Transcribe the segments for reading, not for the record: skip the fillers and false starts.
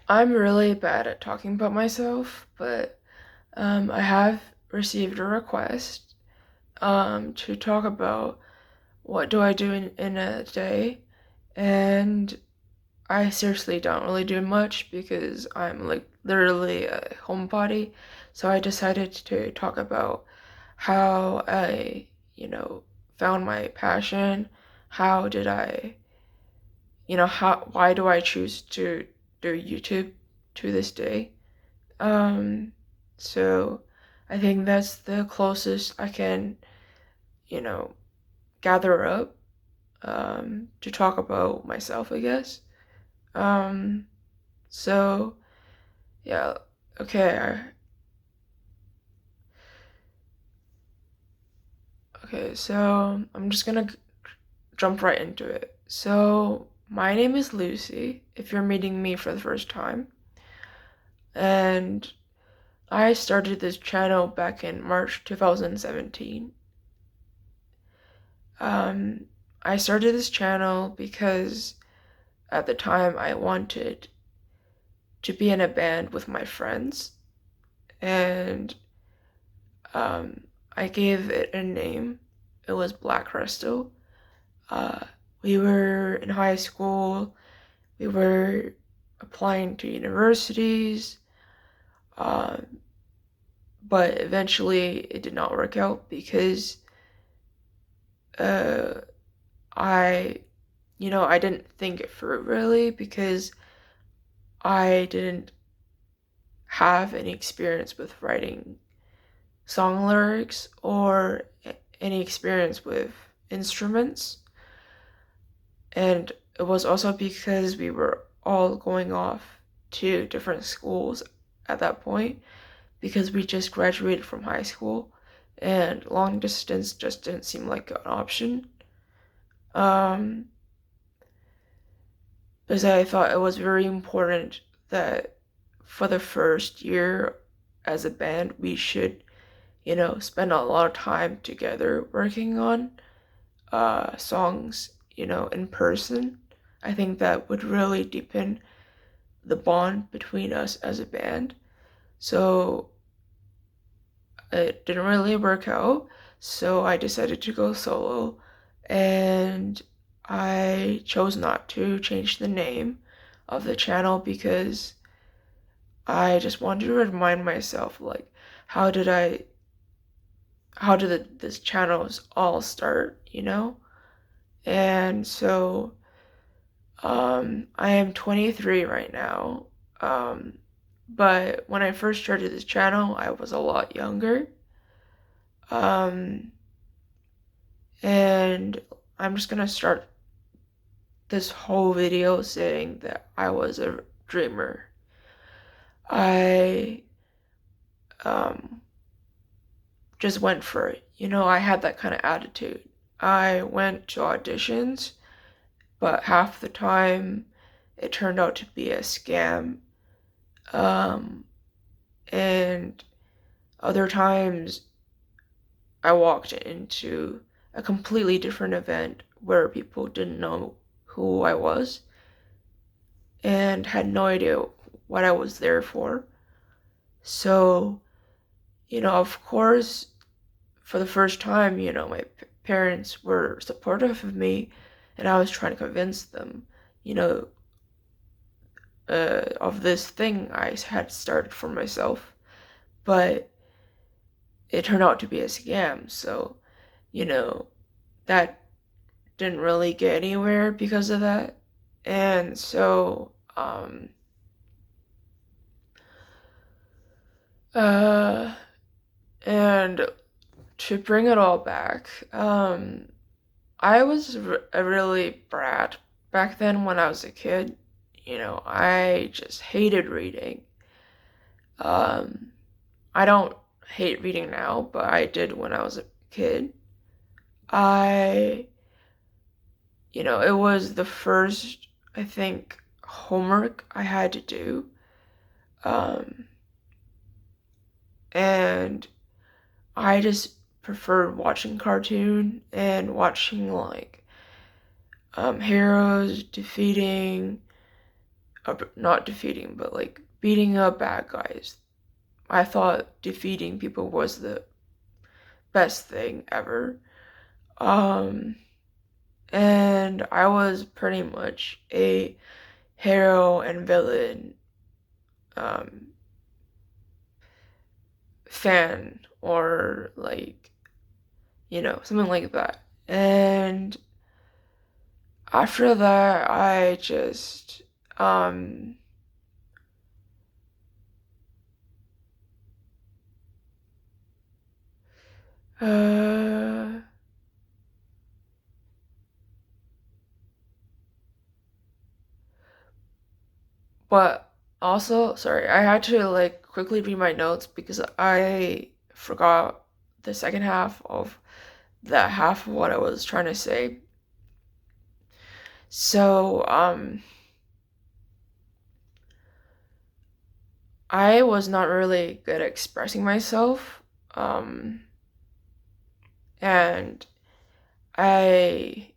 I'm really bad at talking about myself, but I have received a request to talk about what do I do in a day, and I seriously don't really do much because I'm like literally a homebody. So I decided to talk about how I found my passion. How did why do I choose to do YouTube to this day? Um, so I think that's the closest I can, you know, gather up to talk about myself, I guess. Um, so yeah, okay, okay. So I'm just gonna jump right into it. So my name is Lucy. If you're meeting me for the first time, and I started this channel back in March 2017. Um, I started this channel because at the time I wanted to be in a band with my friends, and um, I gave it a name. It was Black Crystal. Uh, we were in high school, we were applying to universities, uh, but eventually it did not work out because uh, I, I didn't think it through really because I didn't have any experience with writing song lyrics or any experience with instruments. And it was also because we were all going off to different schools at that point because we just graduated from high school and long distance just didn't seem like an option. Um, because I thought it was very important that for the first year as a band, we should, spend a lot of time together working on songs, in person. I think that would really deepen the bond between us as a band. So it didn't really work out. So I decided to go solo, and I chose not to change the name of the channel because I just wanted to remind myself, like, how did I, how did this channels all start, And so, I am 23 right now. Um, but when I first started this channel, I was a lot younger. Um, and I'm just gonna start this whole video saying that I was a dreamer. I um, just went for it. I had that kind of attitude. I went to auditions, but half the time it turned out to be a scam. Um, and other times I walked into a completely different event where people didn't know who I was and had no idea what I was there for. So, of course, for the first time, my parents were supportive of me, and I was trying to convince them, you know, of this thing I had started for myself. But it turned out to be a scam, so, you know, that didn't really get anywhere because of that. And so, uh, and to bring it all back, I was a really brat back then when I was a kid. I just hated reading. Um, I don't hate reading now, but I did when I was a kid. I, it was the first, I think, homework I had to do. Um, and I just preferred watching cartoon and watching like heroes defeating not defeating, but like beating up bad guys. I thought defeating people was the best thing ever. Um, and I was pretty much a hero and villain um, fan, or like, something like that. And after that, I just uh but also, sorry, I had to like quickly read my notes because I forgot the second half of that half of what I was trying to say. So, I was not really good at expressing myself. And I,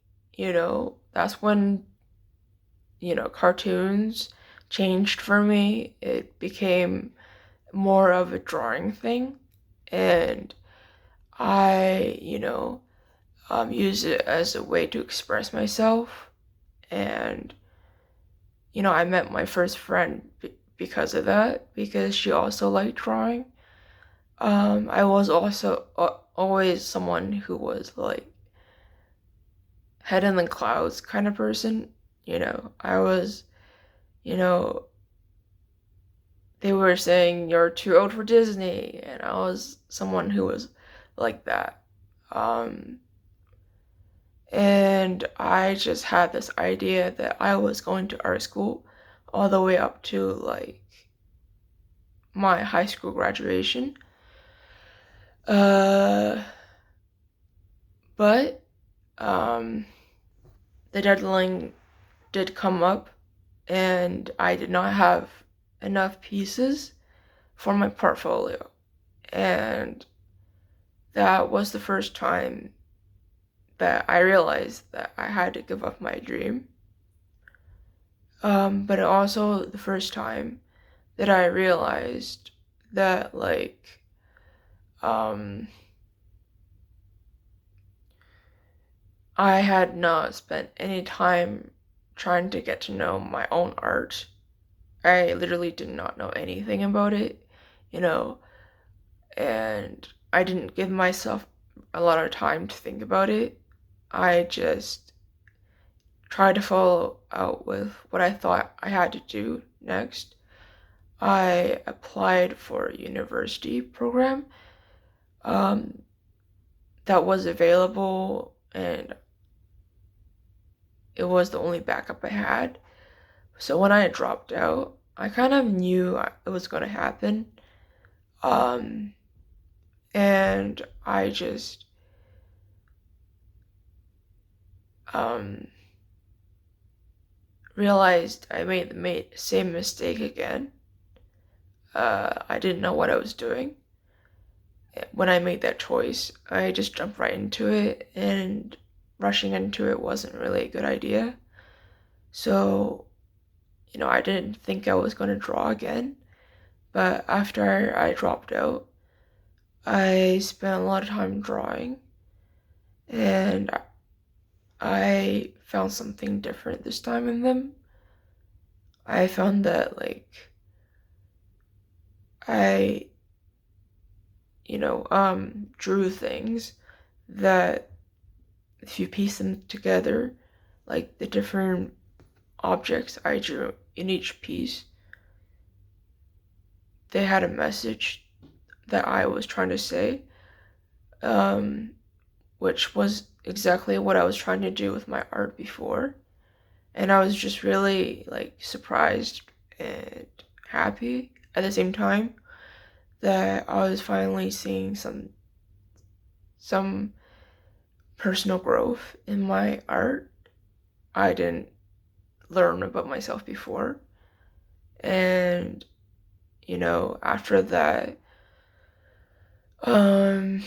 that's when, cartoons changed for me. It became more of a drawing thing. And I, use it as a way to express myself. And, I met my first friend because of that, because she also liked drawing. I was also always someone who was like head in the clouds kind of person. I was, you know, they were saying you're too old for Disney, and I was someone who was like that. Um, and I just had this idea that I was going to art school all the way up to like my high school graduation. Uh, but the deadline did come up, and I did not have enough pieces for my portfolio. And that was the first time that I realized that I had to give up my dream. But also the first time that I realized that, like, um, I had not spent any time trying to get to know my own art. I literally did not know anything about it, you know, and I didn't give myself a lot of time to think about it. I just tried to follow out with what I thought I had to do next. I applied for a university program um, that was available, and it was the only backup I had. So when I dropped out, I kind of knew it was going to happen. Um, and I just um, realized I made the same mistake again. I didn't know what I was doing when I made that choice. I just jumped right into it, and rushing into it wasn't really a good idea. So, I didn't think I was going to draw again. But after I dropped out, I spent a lot of time drawing, and I found something different this time in them. I found that, like, I, drew things that, if you piece them together, like the different objects I drew in each piece, they had a message that I was trying to say, um, which was exactly what I was trying to do with my art before. And I was just really like surprised and happy at the same time that I was finally seeing some personal growth in my art I didn't learn about myself before. And after that, um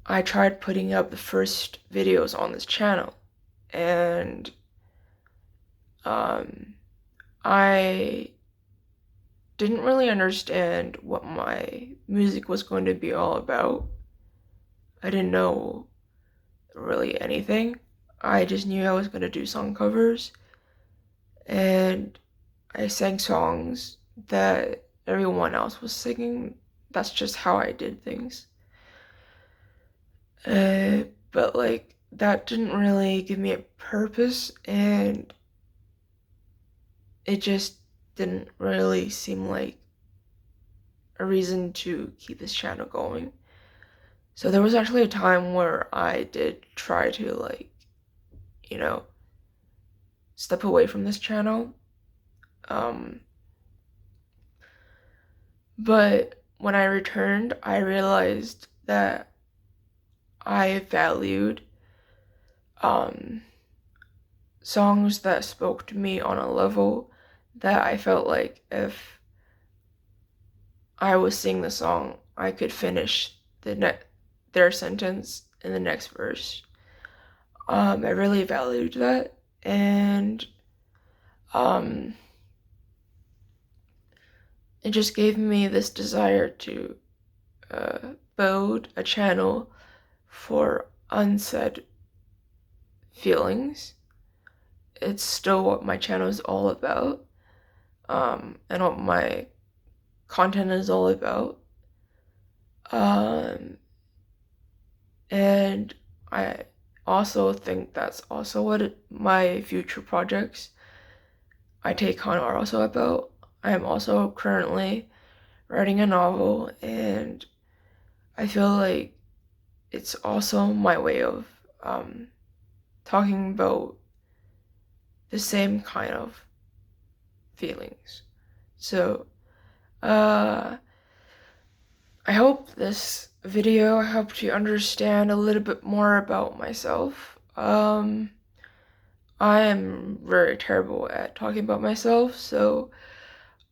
I tried putting up the first videos on this channel, and I didn't really understand what my music was going to be all about. I didn't know really anything. I just knew I was going to do song covers, and I sang songs that everyone else was singing. That's just how I did things. Uh, but like, that didn't really give me a purpose, and it just didn't really seem like a reason to keep this channel going. So there was actually a time where I did try to, like, you know, step away from this channel. Um, but when I returned, I realized that I valued um, songs that spoke to me on a level that I felt like if I was singing the song, I could finish their sentence in the next verse. I really valued that, and um, it just gave me this desire to build a channel for unsaid feelings. It's still what my channel is all about, and what my content is all about. Um, and I also think that's also what my future projects I take on are also about. I am also currently writing a novel, and I feel like it's also my way of talking about the same kind of feelings. So, I hope this video helped you understand a little bit more about myself. I am very terrible at talking about myself, so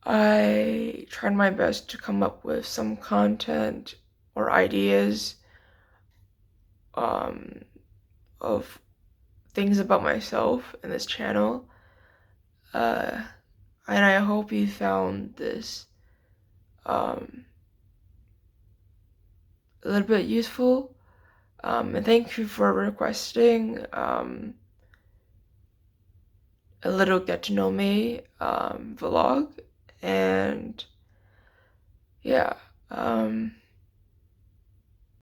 I tried my best to come up with some content or ideas um, of things about myself in this channel. And I hope you found this um, a little bit useful. And thank you for requesting a little get to know me vlog. And yeah,